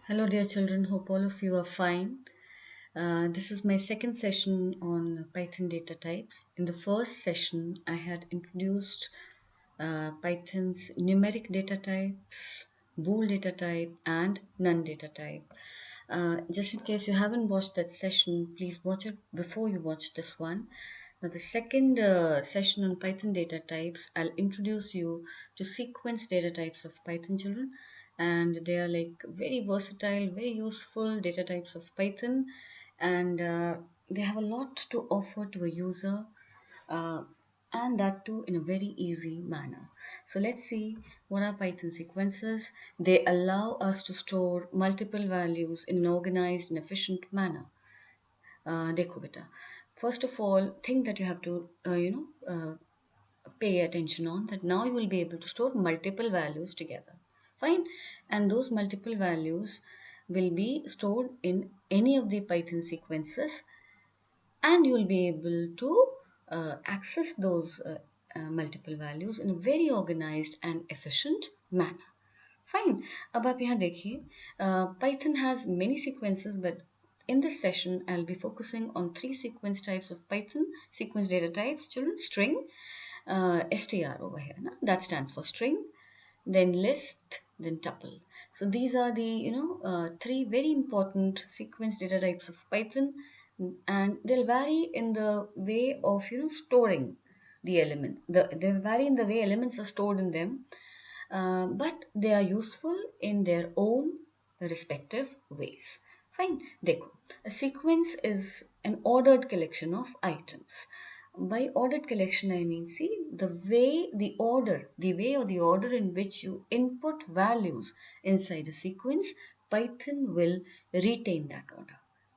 Hello, dear children. Hope all of you are fine. This is my second session on Python data types. In the first session, I had introduced Python's numeric data types, bool data type, and none data type. Just in case you haven't watched that session, please watch it before you watch this one. Now, the second session on Python data types, I'll introduce you to sequence data types of Python children, and they are like very versatile, very useful data types of Python, and they have a lot to offer to a user, uh, and that too in a very easy manner. So let's see what are Python sequences. They allow us to store multiple values in an organized and efficient manner. देखो बेटा, first of all, thing that you have to pay attention on that now you will be able to store multiple values together. Fine, and those multiple values will be stored in any of the Python sequences, and you will be able to access those multiple values in a very organized and efficient manner. Fine. अब आप यहाँ देखिए, Python has many sequences, but in this session I'll be focusing on three sequence types of Python sequence data types. Children, string, str over here, na? That stands for string, then list, then tuple. So these are the three very important sequence data types of Python, and they'll vary in the way of storing the elements. They vary in the way elements are stored in them, but they are useful in their own respective ways. Fine. देखो, a sequence is an ordered collection of items. By ordered collection, I mean, see, the way or the order in which you input values inside a sequence, Python will retain that order.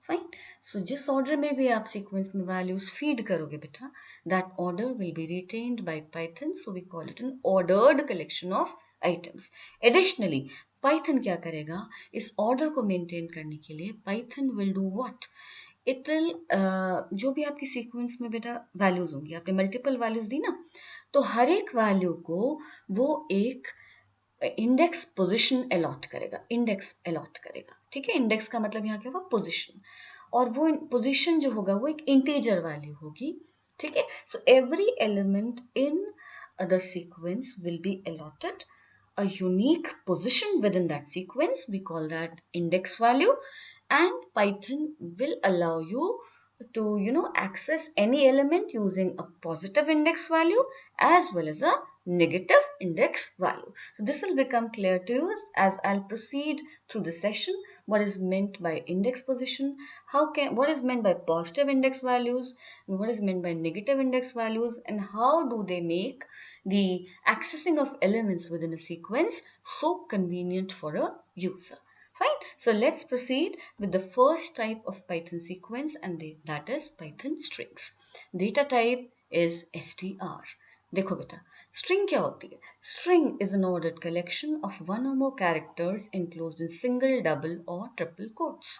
Fine. So जिस order में भी आप sequence में values feed करोगे बेटा, that order will be retained by Python. So we call it an ordered collection of items. Additionally, Python क्या करेगा, इस order को maintain करने के लिए Python will do what? It will जो भी आपकी सीक्वेंस में बेटा वैल्यूज होंगी, आपने मल्टीपल वैल्यूज दी ना, तो हर एक वैल्यू को वो एक इंडेक्स पोजीशन अलॉट करेगा, ठीक है. इंडेक्स का मतलब यहाँ क्या होगा, पोजीशन, और वो पोजीशन जो होगा वो एक इंटीजर वैल्यू होगी, ठीक है. So every element in the sequence will be allotted a unique position within that sequence. We call that index value, and Python will allow you to access any element using a positive index value as well as a negative index value. So this will become clear to you as I'll proceed through the session. What is meant by index position, what is meant by positive index values, and what is meant by negative index values, and how do they make the accessing of elements within a sequence so convenient for a user. Fine. So let's proceed with the first type of Python sequence, and that is Python strings. Data type is str. देखो बेटा, string क्या होती है? String is an ordered collection of one or more characters enclosed in single, double or triple quotes.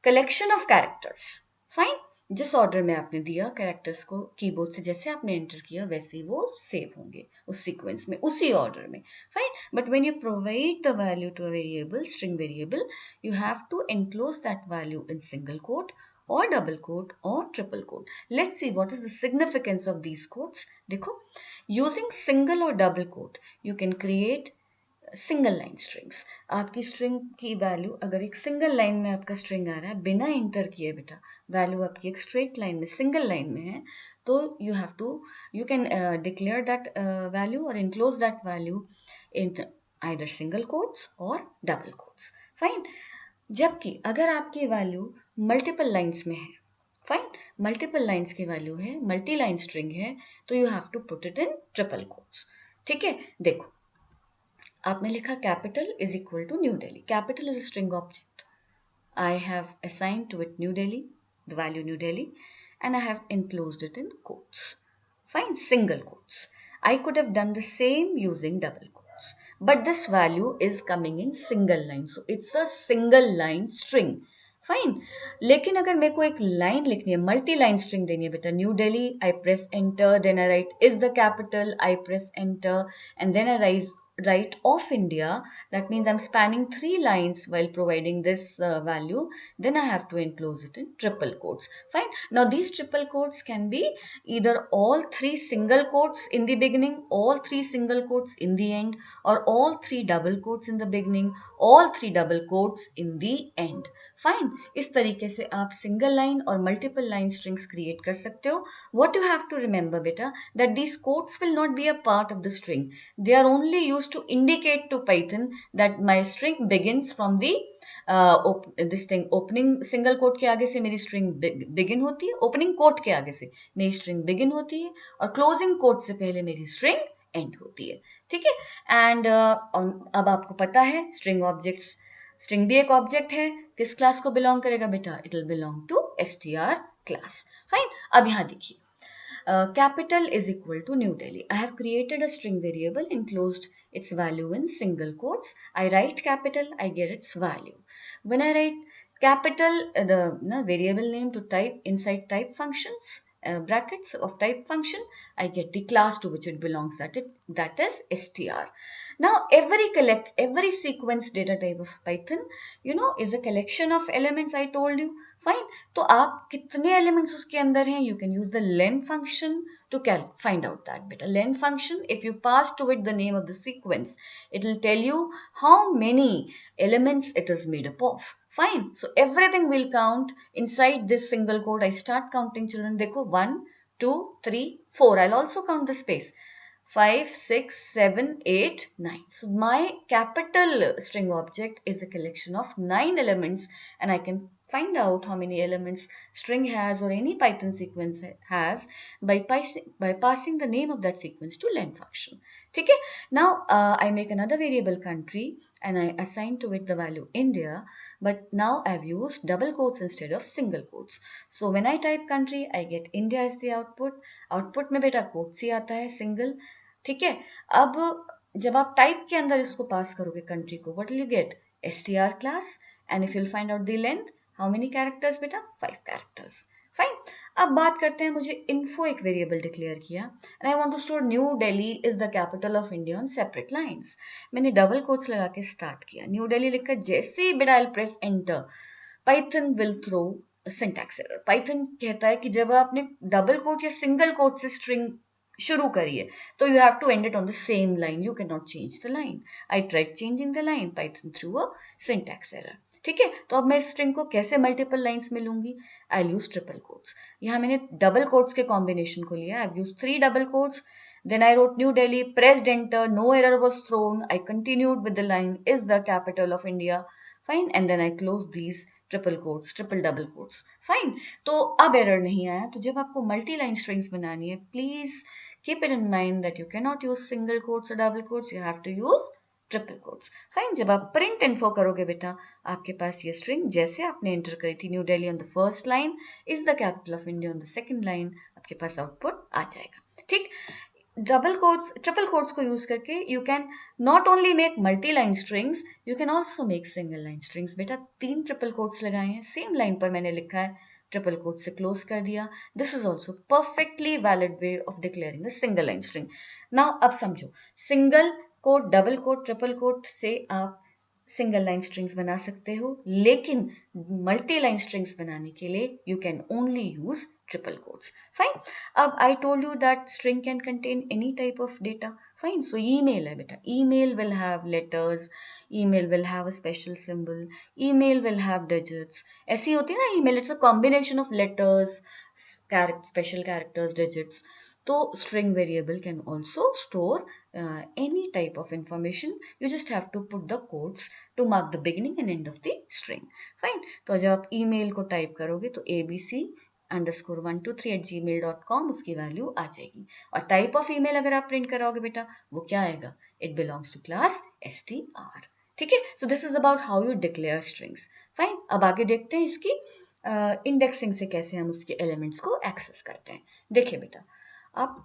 Collection of characters. Fine. जिस order में आपने दिया characters को कीबोर्ड से, जैसे आपने एंटर किया वैसे ही वो सेव होंगे उस सीक्वेंस में, उसी ऑर्डर में. Fine. But when you provide the value to a variable, string variable, you have to enclose that value in single quote or double quote or triple quote. Let's see what is the significance of these quotes. देखो, using single or double quote, you can create single line strings. आपकी string की value अगर एक single line में आपका string आ रहा है बिना इंटर किए बेटा, वैल्यू आपकी एक स्ट्रेट लाइन में सिंगल लाइन में है, तो you can declare that value और enclose that value in either single quotes और डबल कोट्स. फाइन. जबकि अगर आपकी वैल्यू मल्टीपल लाइन्स में है, फाइन, मल्टीपल लाइन्स की वैल्यू है, मल्टी लाइन स्ट्रिंग है, तो you have to put it in triple quotes. ठीक है. देखो, आपने लिखा capital is equal to New Delhi. Capital is a string object. I have assigned to it New Delhi, the value New Delhi, and I have enclosed it in quotes. Fine, single quotes. I could have done the same using double quotes, but this value is coming in single line, so it's a single line string. Fine. लेकिन अगर मेरे को एक line लिखनी है, multi line string देनी है बेटा, New Delhi, I press enter, then I write is the capital, I press enter, and then I write of India, that means I'm spanning 3 lines while providing this value, then I have to enclose it in triple quotes. Fine. Now these triple quotes can be either all 3 single quotes in the beginning, all 3 single quotes in the end, or all 3 double quotes in the beginning, all 3 double quotes in the end. फाइन, इस तरीके से आप single line और multiple line strings create कर सकते हो. What you have to remember बेटा, that these quotes will not be a part of the string. They are only used to indicate to Python that my string begins from the this thing. Opening single quote के आगे से मेरी string begin होती है, opening coat के आगे से मेरी स्ट्रिंग बिगिन होती है, और क्लोजिंग कोट से पहले मेरी स्ट्रिंग एंड होती है. ठीक है. एंड अब आपको पता है स्ट्रिंग ऑब्जेक्ट्स, स्ट्रिंग भी एक ऑब्जेक्ट है, किस क्लास को बिलोंग करेगा बेटा, it will belong to str class. Fine. अब यहां देखिए, capital is equal to New Delhi. I have created a string variable, enclosed its value in single quotes. I write capital, I get its value. When I write capital, the variable name to type inside type functions, brackets of type function, I get the class to which it belongs, that is str. Now every sequence data type of Python, is a collection of elements. I told you. Fine. तो आप कितने elements उसके अंदर हैं, you can use the len function to find out that beta. Len function, if you pass to it the name of the sequence, it will tell you how many elements it is made up of. Fine. So everything will count inside this single quote. I start counting, children. देखो 1, 2, 3, 4. I'll also count the space. 5, 6, 7, 8, 9. So my capital string object is a collection of 9 elements, and I can find out how many elements string has or any Python sequence has by passing the name of that sequence to len function. Okay. Now I make another variable country and I assign to it the value India, but now I've used double quotes instead of single quotes. So when I type country, I get India as the output. Output में बेटा quotes ही आता है single. ठीक है. अब जब आप type के अंदर इसको पास करोगे कंट्री को, what will you get, str class, and if you will find out the length, how many characters बेटा, 5 कैरेक्टर्स. फाइन. अब बात करते हैं, मुझे इन्फो एक वेरिएबल डिक्लेयर किया and I want to store New Delhi is the capital of India on separate lines. मैंने डबल कोट्स लगा के स्टार्ट किया, न्यू दिल्ली लिखकर जैसे ही बेटा I will press enter, Python will throw syntax error. Python कहता है कि जब आपने डबल कोट या सिंगल कोट से स्ट्रिंग शुरू करिए तो you have to end it on the same line, you can not change the line. I tried changing the line, Python threw a syntax error. ठीक है. तो अब मैं स्ट्रिंग को कैसे मल्टीपल लाइंस में लूंगी, आई यूज ट्रिपल कोट्स. यहां मैंने डबल कोट्स के कॉम्बिनेशन को लिया, आई use 3 double quotes. Then I wrote New Delhi, pressed enter, no error was thrown. I continued with the line is the capital of India. Fine. And then I closed these triple quotes, triple double quotes. Fine. तो अब error नहीं आया. तो जब आपको multi line strings बनानी है, please keep it in mind that you cannot use single quotes or double quotes, you have to use triple quotes. Fine. जब आप प्रिंट इन्फो करोगे बेटा, आपके पास ये स्ट्रिंग जैसे आपने एंटर करी थी, new Delhi on the first line is the capital of India on the second line, आपके पास आउटपुट आ जाएगा. ठीक. डबल कोट्स, ट्रिपल कोट्स को यूज करके you can not only make multi line strings, you can also make single line strings. बेटा 3 triple quotes लगाए हैं, same line पर मैंने लिखा है, ट्रिपल कोट से क्लोज कर दिया. This is also perfectly valid way of declaring a single line string. Now अब समझो, single quote, double quote, triple quote से आप सिंगल लाइन स्ट्रिंग्स बना सकते हो, लेकिन मल्टी लाइन स्ट्रिंग्स बनाने के लिए you can only use triple quotes. Fine. अब I told you that string can contain any type of data. Fine. So email है बेटा, email will have letters, email will have a special symbol, email will have digits. ऐसी होती है ना email, it's a combination of letters, special characters, digits. तो string variable can also store any type of information. You just have to put the quotes to mark the beginning and end of the string. Fine. तो जब आप email को type करोगे तो abc_123@gmail.com उसकी value आ जाएगी. और टाइप ऑफ ईमेल अगर आप प्रिंट कराओगे बेटा, वो क्या आएगा, it belongs to class str. ठीक है. So this is about how you declare strings. Fine. अब आगे देखते हैं इसकी इंडेक्सिंग से कैसे हम उसके एलिमेंट्स को एक्सेस करते हैं. देखिए बेटा,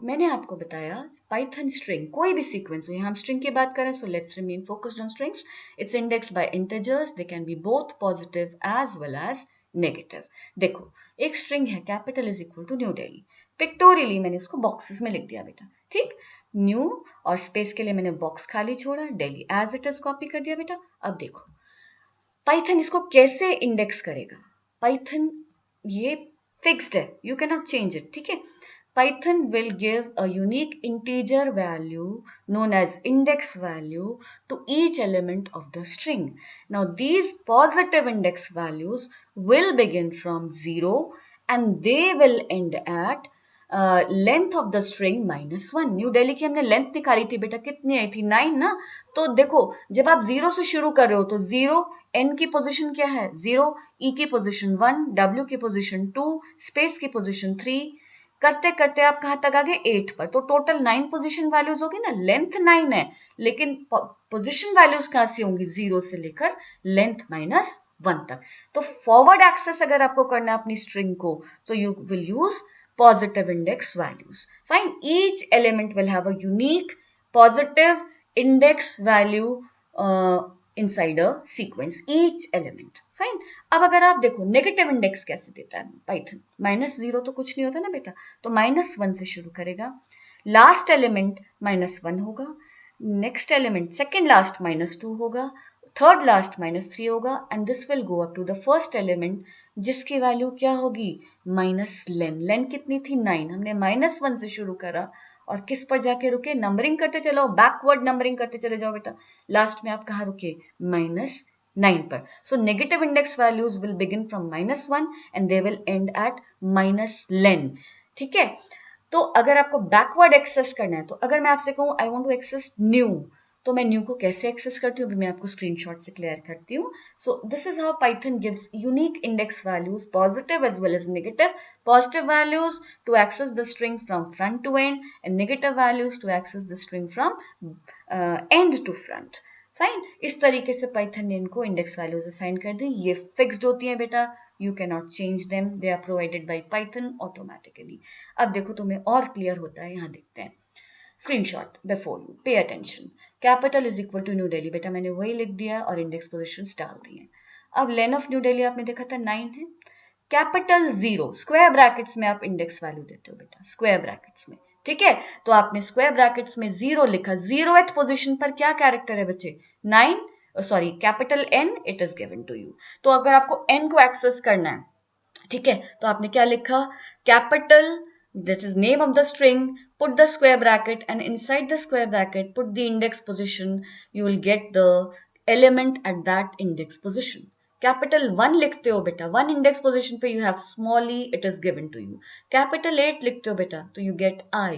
मैंने आपको बताया पाइथन स्ट्रिंग कोई भी सीक्वेंस हो, यहाँ हम स्ट्रिंग की बात करें, so let's remain focused on strings. It's indexed by integers, they can be both positive as well as negative. देखो, एक स्ट्रिंग है capital is equal to New Delhi. Pictorially मैंने इसको बॉक्सेस में लिख दिया बेटा, ठीक। न्यू और स्पेस के लिए मैंने बॉक्स खाली छोड़ा, डेली एज इट इज कॉपी कर दिया बेटा। अब देखो पाइथन इसको कैसे इंडेक्स करेगा। पाइथन ये फिक्स्ड है, you can not change it, ठीक है। Python will give a unique integer value known as index value to each element of the string. Now these positive index values will begin from 0 and they will end at length of the string -1। New Delhi की हमने length निकाली थी बेटा, कितनी आई थी 9 ना। तो देखो जब आप 0 से शुरू कर रहे हो तो 0, n की पोजीशन क्या है 0, e की पोजीशन 1, w की पोजीशन 2, स्पेस की पोजीशन 3, करते करते आप कहां तक आ गए 8 पर। तो टोटल 9 पोजीशन वैल्यूज होगी ना, लेंथ 9 है लेकिन पोजीशन वैल्यूज कहां से होंगी 0 से लेकर लेंथ -1 तक। तो फॉरवर्ड एक्सेस अगर आपको करना है अपनी स्ट्रिंग को तो you will use positive index values. Fine. Each element will have a unique positive index value inside a sequence. Each element. Fine. अब अगर आप देखो नेगेटिव इंडेक्स कैसे देता है पाइथन, -0 तो कुछ नहीं होता ना बेटा, तो -1 से शुरू करेगा, लास्ट एलिमेंट -1 होगा, नेक्स्ट एलिमेंट सेकेंड लास्ट -2 होगा, थर्ड लास्ट -3 होगा and this will go up to the first element जिसकी वैल्यू क्या होगी -लेन। लेन कितनी थी 9, हमने -1 से शुरू करा और किस पर जाके रुके, नंबरिंग करते चलो, बैकवर्ड नंबरिंग करते चले जाओ बेटा, लास्ट में आप कहाँ रुके -9 पर। So negative index values will begin from -1 and they will end at -len, ठीक है। तो अगर आपको बैकवर्ड एक्सेस करना है, तो अगर मैं आपसे कहूं I want to access new, तो मैं न्यू को कैसे एक्सेस करती हूँ, मैं आपको स्क्रीनशॉट से क्लियर करती हूँ। So this is how Python gives unique index values, positive as well as negative. Positive values to access the string from front to end and negative values to access the string from end to front. Fine, इस तरीके से Python ने इनको index values assign कर दी। ये fixed होती है बेटा, you cannot change them, they are provided by Python automatically। अब देखो तुम्हें और क्लियर होता है, यहाँ देखते हैं screenshot before you, pay attention. Capital is equal to New Delhi, बेटा मैंने वही लिख दिया और इंडेक्स पोजीशन डाल दिए। अब लेन ऑफ न्यू दिल्ली आपने देखा था 9 है, कैपिटल 0 स्क्वायर ब्रैकेट्स में आप इंडेक्स वैल्यू देते हो बेटा, स्क्वायर ब्रैकेट्स में, ठीक है। तो आपने स्क्वायर ब्रैकेट्स में 0 लिखा, 0th पोजीशन पर क्या कैरेक्टर है बच्चे 9, sorry capital N, it is given to you. तो अगर आपको N को एक्सेस करना है, ठीक है, तो आपने क्या लिखा, capital, this is name of the string, put the square bracket and inside the square bracket put the index position, you will get the element at that index position। Capital 1 लिखते हो बेटा, 1 इंडेक्स पोजीशन पे you have small E, it is given to you. Capital 8 लिखते हो बेटा तो you get I,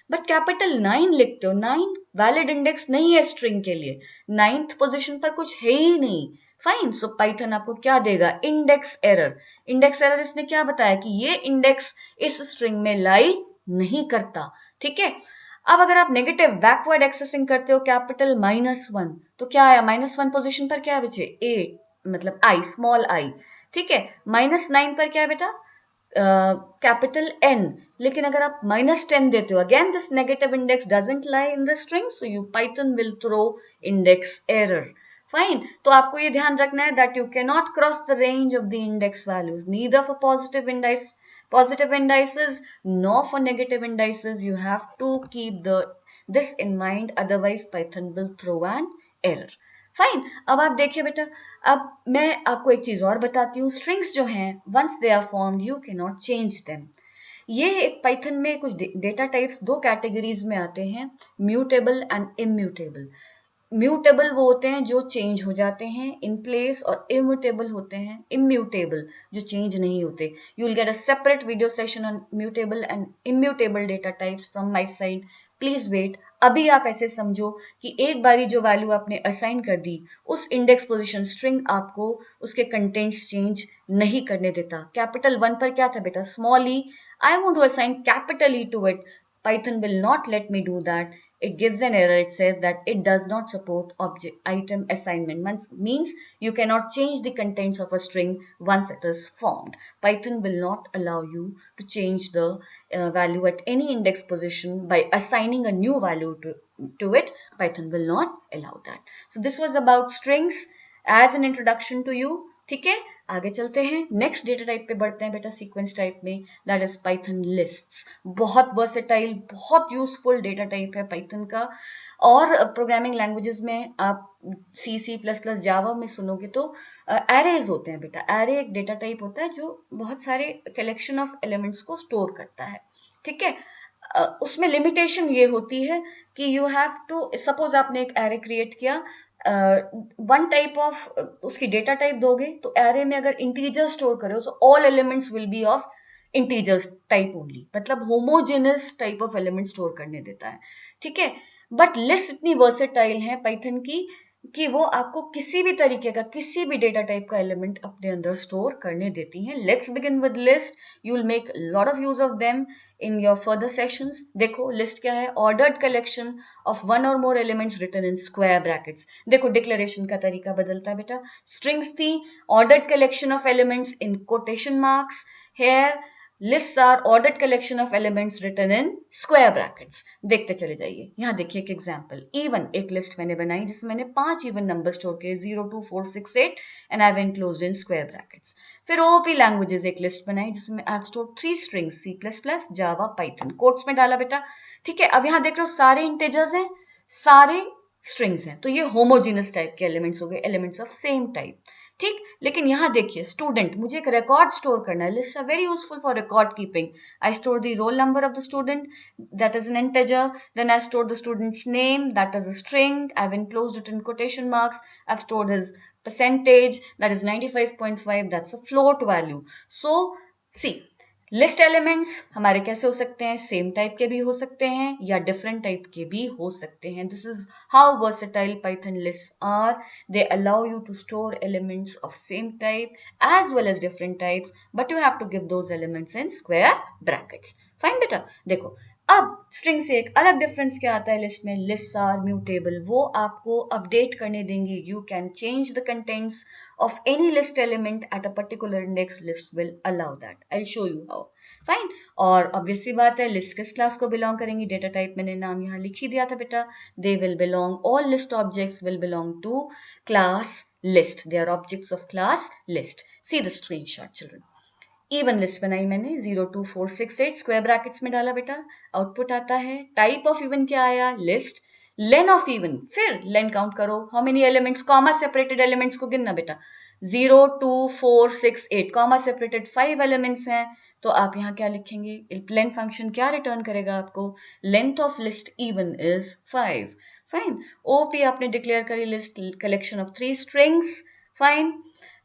but capital 9 लिखते हो, 9 वैलिड इंडेक्स नहीं है स्ट्रिंग के लिए, 9th पोजीशन पर कुछ है ही नहीं। फाइन, सो पाइथन आपको क्या देगा, इंडेक्स एरर। इंडेक्स एरर इसने क्या बताया कि ये इंडेक्स इस स्ट्रिंग में लाई नहीं करता, ठीक है। अब अगर आप नेगेटिव बैकवर्ड एक्सेसिंग करते हो कैपिटल -1, तो क्या आया -1 पोजीशन पर क्या बचे 8, मतलब आई, स्मॉल आई, ठीक है। -9 पर क्या है बेटा कैपिटल N, लेकिन अगर आप -10 देते हो, again this negative index doesn't lie in the string, so you Python will throw index error. Fine, तो आपको ये ध्यान रखना है that you can not cross the range of the index values, neither for positive indices nor for negative indices, you have to keep this in mind, otherwise Python will throw an error। Fine, अब आप देखिए बेटा, अब मैं आपको एक चीज और बताती हूँ, स्ट्रिंग्स जो हैं once they are formed you can not change them. ये एक पाइथन में कुछ डेटा टाइप्स दो कैटेगरीज में आते हैं, म्यूटेबल एंड इम्यूटेबल। म्यूटेबल वो होते हैं जो चेंज हो जाते हैं इन प्लेस, और इम्यूटेबल होते हैं इम्यूटेबल जो चेंज नहीं होते। You will get a separate video session on mutable and immutable data types from my side, please wait. अभी आप ऐसे समझो कि एक बारी जो वैल्यू आपने असाइन कर दी, उस इंडेक्स पोजीशन स्ट्रिंग आपको उसके कंटेंट्स चेंज नहीं करने देता। कैपिटल 1 पर क्या था बेटा small E, I want to assign capital E to it, Python will not let me do that. It gives an error. It says that it does not support object item assignment. Means you cannot change the contents of a string once it is formed. Python will not allow you to change the value at any index position by assigning a new value to it. Python will not allow that. So this was about strings as an introduction to you. ठीक है, आगे चलते हैं, next data type पे बढ़ते हैं बेटा, sequence type में, दैट इज पाइथन लिस्ट्स। बहुत वर्सेटाइल, बहुत यूजफुल डेटा टाइप है पाइथन का। और प्रोग्रामिंग लैंग्वेजेस में आप C++, जावा में सुनोगे तो एरेज होते हैं बेटा। एरे एक डेटा टाइप होता है जो बहुत सारे कलेक्शन ऑफ एलिमेंट्स को स्टोर करता है, ठीक है। उसमें लिमिटेशन ये होती है कि यू हैव टू, सपोज आपने एक एरे क्रिएट किया, वन टाइप ऑफ उसकी डेटा टाइप दोगे, तो एरे में अगर इंटीजर स्टोर करो तो all elements will be of integers type only, मतलब homogenous type of element store करने देता है, ठीक है। बट लिस्ट इतनी वर्सेटाइल है पाइथन की कि वो आपको किसी भी तरीके का, किसी भी डेटा टाइप का एलिमेंट अपने अंदर स्टोर करने देती हैं। Let's begin with list, you will make lot of use of them in your further sessions. देखो लिस्ट क्या है, ऑर्डर्ड कलेक्शन ऑफ वन और more elements written in square brackets. देखो डिक्लेरेशन का तरीका बदलता है बेटा, स्ट्रिंग्स थी, ordered collection of elements in quotation marks, here lists are ordered collection of elements written in square brackets। देखते चले जाइए, यहाँ देखिए एक एग्जांपल, इवन एक लिस्ट मैंने बनाई जिसमें मैंने 5 इवन नंबर स्टोर किए, 0 2 4 6 8 and I have enclosed in square brackets. फिर ओओपी लैंग्वेजेस एक लिस्ट बनाई जिसमें I have stored 3 strings, C++, Java, Python, quotes में डाला बेटा, ठीक है। अब यहाँ देख रहे हो सारे इंटीजर्स हैं, सारे स्ट्रिंग्स हैं, तो ये होमोजीनस टाइप के एलिमेंट्स हो गए, एलिमेंट्स ऑफ सेम टाइप, ठीक। लेकिन यहाँ देखिए स्टूडेंट, मुझे एक रिकॉर्ड स्टोर करना है, list are very useful for record keeping. I store the roll number of the student, that is an integer, then I stored the student's name, that is a string, I've enclosed it in quotation marks, I've stored his percentage, that is 95.5, that's a float value। So see, list elements हमारे कैसे हो सकते हैं, same type के भी हो सकते हैं या डिफरेंट टाइप के भी हो सकते हैं। This is how versatile Python list are, they allow you to store elements of same type as well as different types, but you have to give those elements in square brackets. Fine बेटा, देखो अब string से एक अलग difference क्या आता है list में, लिस्ट आर म्यूटेबल, वो आपको अपडेट करने देंगी। You can change the contents of any list element at a particular index, list will allow that, I'll show you how। Fine, और obvious सी बात है लिस्ट किस क्लास को बिलोंग करेंगी, डेटा टाइप मैंने नाम यहाँ लिख ही दिया था बेटा, they will belong, all list objects will belong to class list, they are objects of class list। see the screenshot children, even list बनाई मैंने, 0 2 4 6 8 स्क्वायर ब्रैकेट्स में डाला बेटा, आउटपुट आता है, टाइप ऑफ इवन क्या आया, लिस्ट, लेन ऑफ इवन, फिर लेन काउंट करो, how many elements, comma separated elements को गिनना बेटा, 0 2 4 6 8 कॉमा सेपरेटेड 5 एलिमेंट्स हैं, तो आप यहाँ क्या लिखेंगे, लेन फंक्शन क्या रिटर्न करेगा आपको, length of list even is 5। Fine, OP आपने डिक्लेयर करी, list collection of 3 strings. Fine,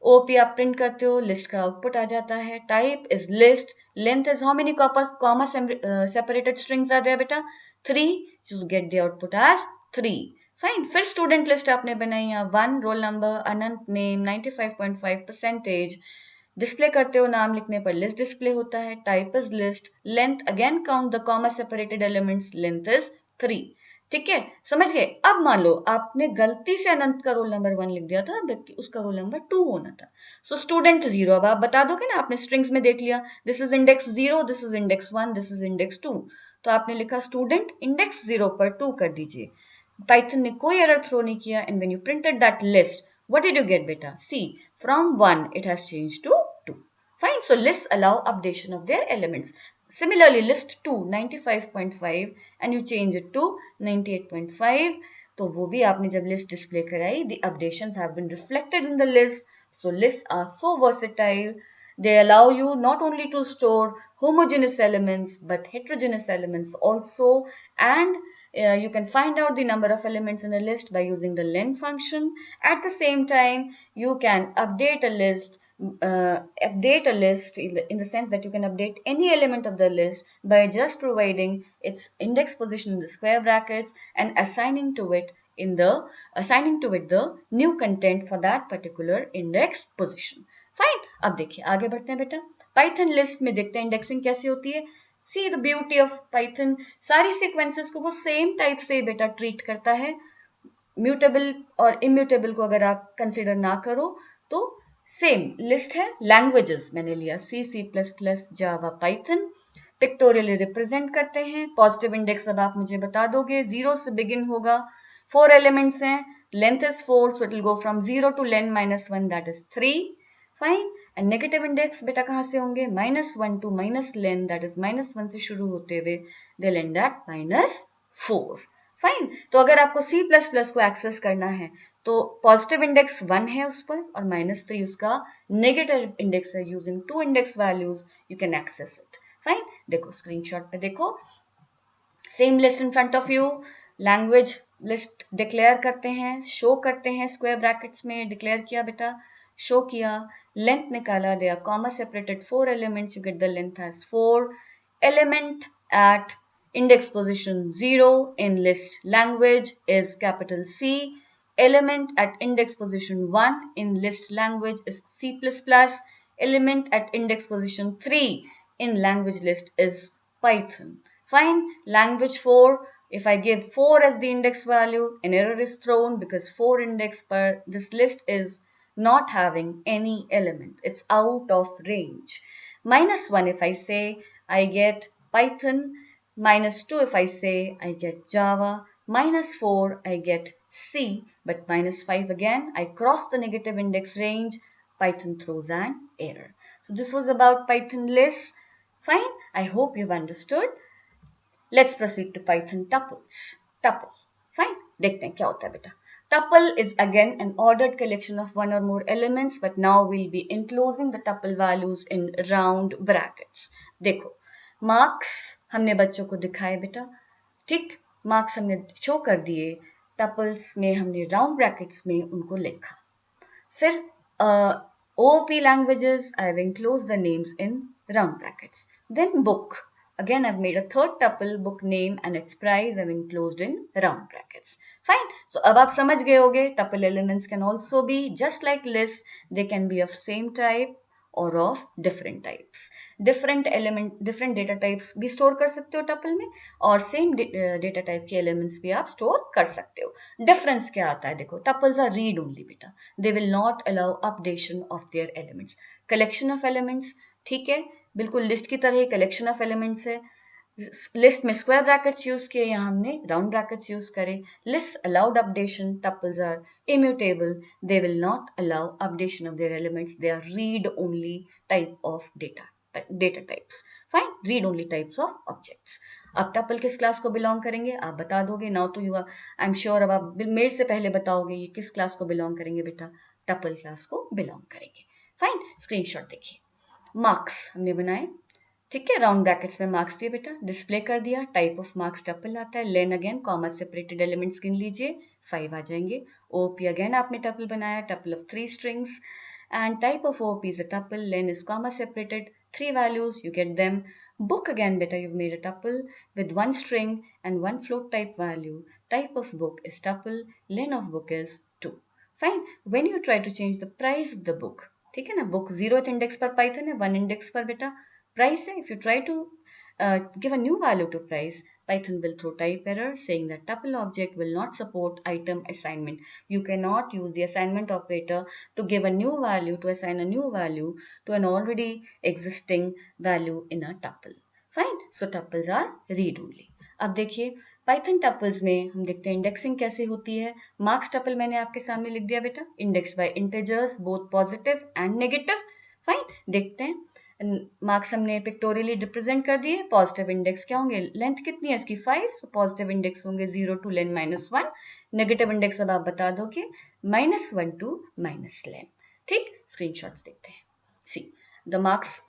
OP आप प्रिंट करते हो, लिस्ट का आउटपुट आ जाता है, type is list, length is how many comma separated strings are there बेटा, 3, you get the output as 3। Fine, फिर स्टूडेंट लिस्ट आपने बनाई, यहाँ 1 roll number, Anant, name, 95.5 percentage, display करते हो, नाम लिखने पर लिस्ट डिस्प्ले होता है, type is list, length again count the comma separated elements, length is 3, ठीक है, समझ गए। अब मान लो आपने गलती से अनंत का रोल नंबर 1 लिख दिया था, जबकि उसका रोल नंबर 2 होना था, सो स्टूडेंट 0, अब आप बता दोगे ना, आपने स्ट्रिंग्स में देख लिया, this is index 0, this is index 1, this is index 2, तो आपने लिखा स्टूडेंट इंडेक्स 0 पर 2 कर दीजिए, पाइथन ने कोई एरर थ्रो नहीं किया, and when you printed that list, what did you get बेटा, see from 1 it has changed to 2। Fine, so list allow updation of their elements. Similarly, list 2 95.5 and you change it to 98.5, तो वो भी आपने जब list display कराई, the updations have been reflected in the list। So lists are so versatile, they allow you not only to store homogeneous elements but heterogeneous elements also, and you can find out the number of elements in a list by using the len function। At the same time, you can update a list in the sense that you can update any element of the list by just providing its index position in the square brackets and assigning to it the new content for that particular index position। Fine, अब देखिए आगे बढ़ते हैं बेटा, Python list में देखते हैं indexing कैसे होती है। See the beauty of Python, सारी सीक्वेंसेस को वो सेम टाइप से बेटा ट्रीट करता है, म्यूटेबल और इम्यूटेबल को अगर आप कंसिडर ना करो तो सेम लिस्ट है। लैंग्वेजेस मैंने लिया C++, जावा, पाइथन, पिक्टोरियली रिप्रेजेंट करते हैं, पॉजिटिव इंडेक्स अब आप मुझे बता दोगे, 0 से बिगिन होगा, 4 एलिमेंट्स हैं, length is 4, so it will go from 0 to len -1, that is 3। Fine. And negative index बेटा कहाँ से होंगे, -1 to minus len, that is -1 से शुरू होते हुए दे एंड एट -4। फाइन। तो अगर आपको C++ को एक्सेस करना है तो पॉजिटिव इंडेक्स 1 है उस पर और -3 उसका नेगेटिव इंडेक्स है। Using 2 index values you can access it. Fine. देखो स्क्रीनशॉट पे देखो, same list in front of you, language list declare करते हैं, शो करते हैं, स्क्वायर ब्रैकेट्स में डिक्लेयर किया बेटा, शो किया, लेंथ निकाला, they are comma separated 4 elements, you get the length as 4 element at index position 0 in list language is capital C. Element at index position 1 in list language is C++. Element at index position 3 in language list is Python. Fine. Language 4. If I give 4 as the index value, an error is thrown because 4 index per this list is not having any element. It's out of range. -1 if I say, I get Python. -2 if I say, I get Java. -4 I get C. But -5 again, I cross the negative index range. Python throws an error. So this was about Python lists. Fine. I hope you've understood. Let's proceed to Python tuples. Tuple. Fine. देखते हैं क्या होता है बेटा. Tuple is again an ordered collection of one or more elements, but now we'll be enclosing the tuple values in round brackets. देखो, marks हमने बच्चों को दिखाए बेटा, ठीक, marks हमने शो कर दिए, tuples में हमने round brackets में उनको लिखा. फिर OOP languages, I have enclosed the names in round brackets. Then book. Again, I've made a third tuple, book name and its price I've enclosed in round brackets. Fine. So, अब आप समझ गए होगे, tuple elements can also be just like lists. They can be of same type और of different types. Different element, different data types भी store कर सकते हो tuple में और same data type के elements भी आप store कर सकते हो. Difference क्या आता है देखो, tuples are read only बेटा. They will not allow updation of their elements. Collection of elements, ठीक है, बिल्कुल लिस्ट की तरह कलेक्शन ऑफ एलिमेंट्स है. लिस्ट में स्क्वायर ब्रैकेट्स यूज किए, यहाँ हमने राउंड ब्रैकेट्स यूज करे. List allowed updation, tuples are immutable, they will not allow updation of their elements, they are read only type of data types. Fine. Read only types of objects. अब tuple किस class को belong करेंगे आप बता दोगे. Now तो you I am sure, अब आप मेरे से पहले बताओगे ये किस क्लास को बिलोंग करेंगे बेटा, टपल क्लास को बिलोंग करेंगे. फाइन. स्क्रीनशॉट देखिए, मार्क्स हमने बनाए, ठीक है, राउंड ब्रैकेट्स में मार्क्स दिए बेटा, डिस्प्ले कर दिया. टाइप ऑफ मार्क्स टपल आता है. लेन अगेन कॉमा सेपरेटेड एलिमेंट्स गिन लीजिए, 5 आ जाएंगे. ओपी अगेन आपने टपल बनाया, tuple of 3 strings and type of OP is a tuple. Len is comma separated, 3 values, you get them. Book again beta, you've made a tuple with 1 string and 1 float type value. Type of book is tuple. Len of book is 2. Fine. When you try to change the price of the book, ठीक है ना, book 0th index पर Python है, 1 index पर बेटा price है. If you try to give a new value to price, Python will throw type error saying that tuple object will not support item assignment. You cannot use the assignment operator to give a new value, to assign a new value to an already existing value in a tuple. Fine. So tuples are read only. अब देखिए Python tuples में हम देखते हैं indexing कैसे होती है. Marks tuple मैंने आपके सामने लिख दिया बेटा, index bye integers both positive and negative. Fine. देखते हैं, मार्क्स हमने पिक्टोरियली रिप्रेजेंट कर दिए. पॉजिटिव इंडेक्स क्या होंगे, लेंथ कितनी है इसकी 5, सो पॉजिटिव इंडेक्स होंगे 0 टू लेन -1. नेगेटिव इंडेक्स अब आप बता दोगे -1 टू -लेन. ठीक. स्क्रीनशॉट्स देखते हैं. See the marks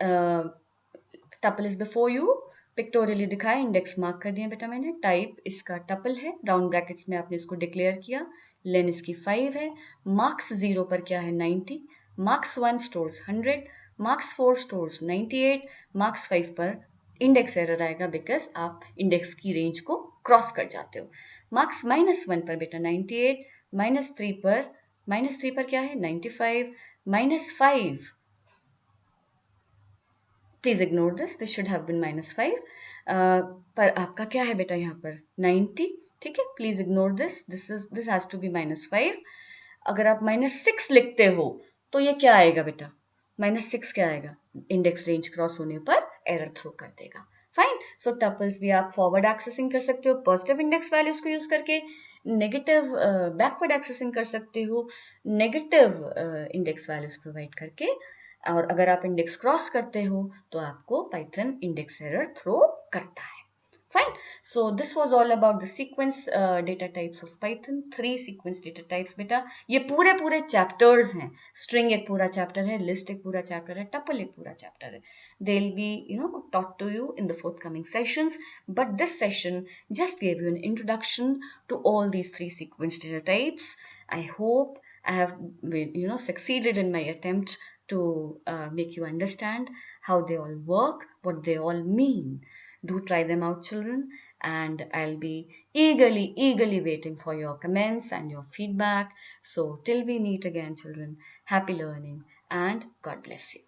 tuple is before you, pictorially दिखाया, इंडेक्स मार्क कर दिया बेटा मैंने. टाइप इसका टपल है, राउंड ब्रैकेट्स में आपने इसको डिक्लेयर किया. लेन इसकी 5 है. मार्क्स 0 पर क्या है 90, marks 1 stores 100, marks 4 stores 98, marks 5 पर इंडेक्स एरर आएगा बिकॉज आप इंडेक्स की रेंज को क्रॉस कर जाते हो. मार्क्स -1 पर बेटा 98, -3 पर क्या है 95, -5, please ignore this should have been -5, पर आपका क्या है बेटा यहाँ पर 90. ठीक है, please ignore this has to be -5. अगर आप -6 लिखते हो तो ये क्या आएगा बेटा, -6 क्या आएगा, इंडेक्स रेंज क्रॉस होने पर एरर थ्रो कर देगा. फाइन. सो टपल्स भी आप फॉरवर्ड एक्सेसिंग कर सकते हो पॉजिटिव इंडेक्स वैल्यूज को यूज करके, नेगेटिव बैकवर्ड एक्सेसिंग कर सकते हो नेगेटिव इंडेक्स वैल्यूज प्रोवाइड करके. और अगर आप इंडेक्स क्रॉस करते हो तो आपको पाइथन इंडेक्स एरर थ्रो करता है. Fine. So this was all about the sequence data types of Python. 3 sequence data types बेटा. ये पूरे chapters हैं. String एक पूरा chapter है, list एक पूरा chapter है, tuple एक पूरा chapter है. They'll be, taught to you in the forthcoming sessions. But this session just gave you an introduction to all these 3 sequence data types. I hope I have, succeeded in my attempt to make you understand how they all work, what they all mean. Do try them out, children, and I'll be eagerly waiting for your comments and your feedback. So till we meet again, children, happy learning and God bless you.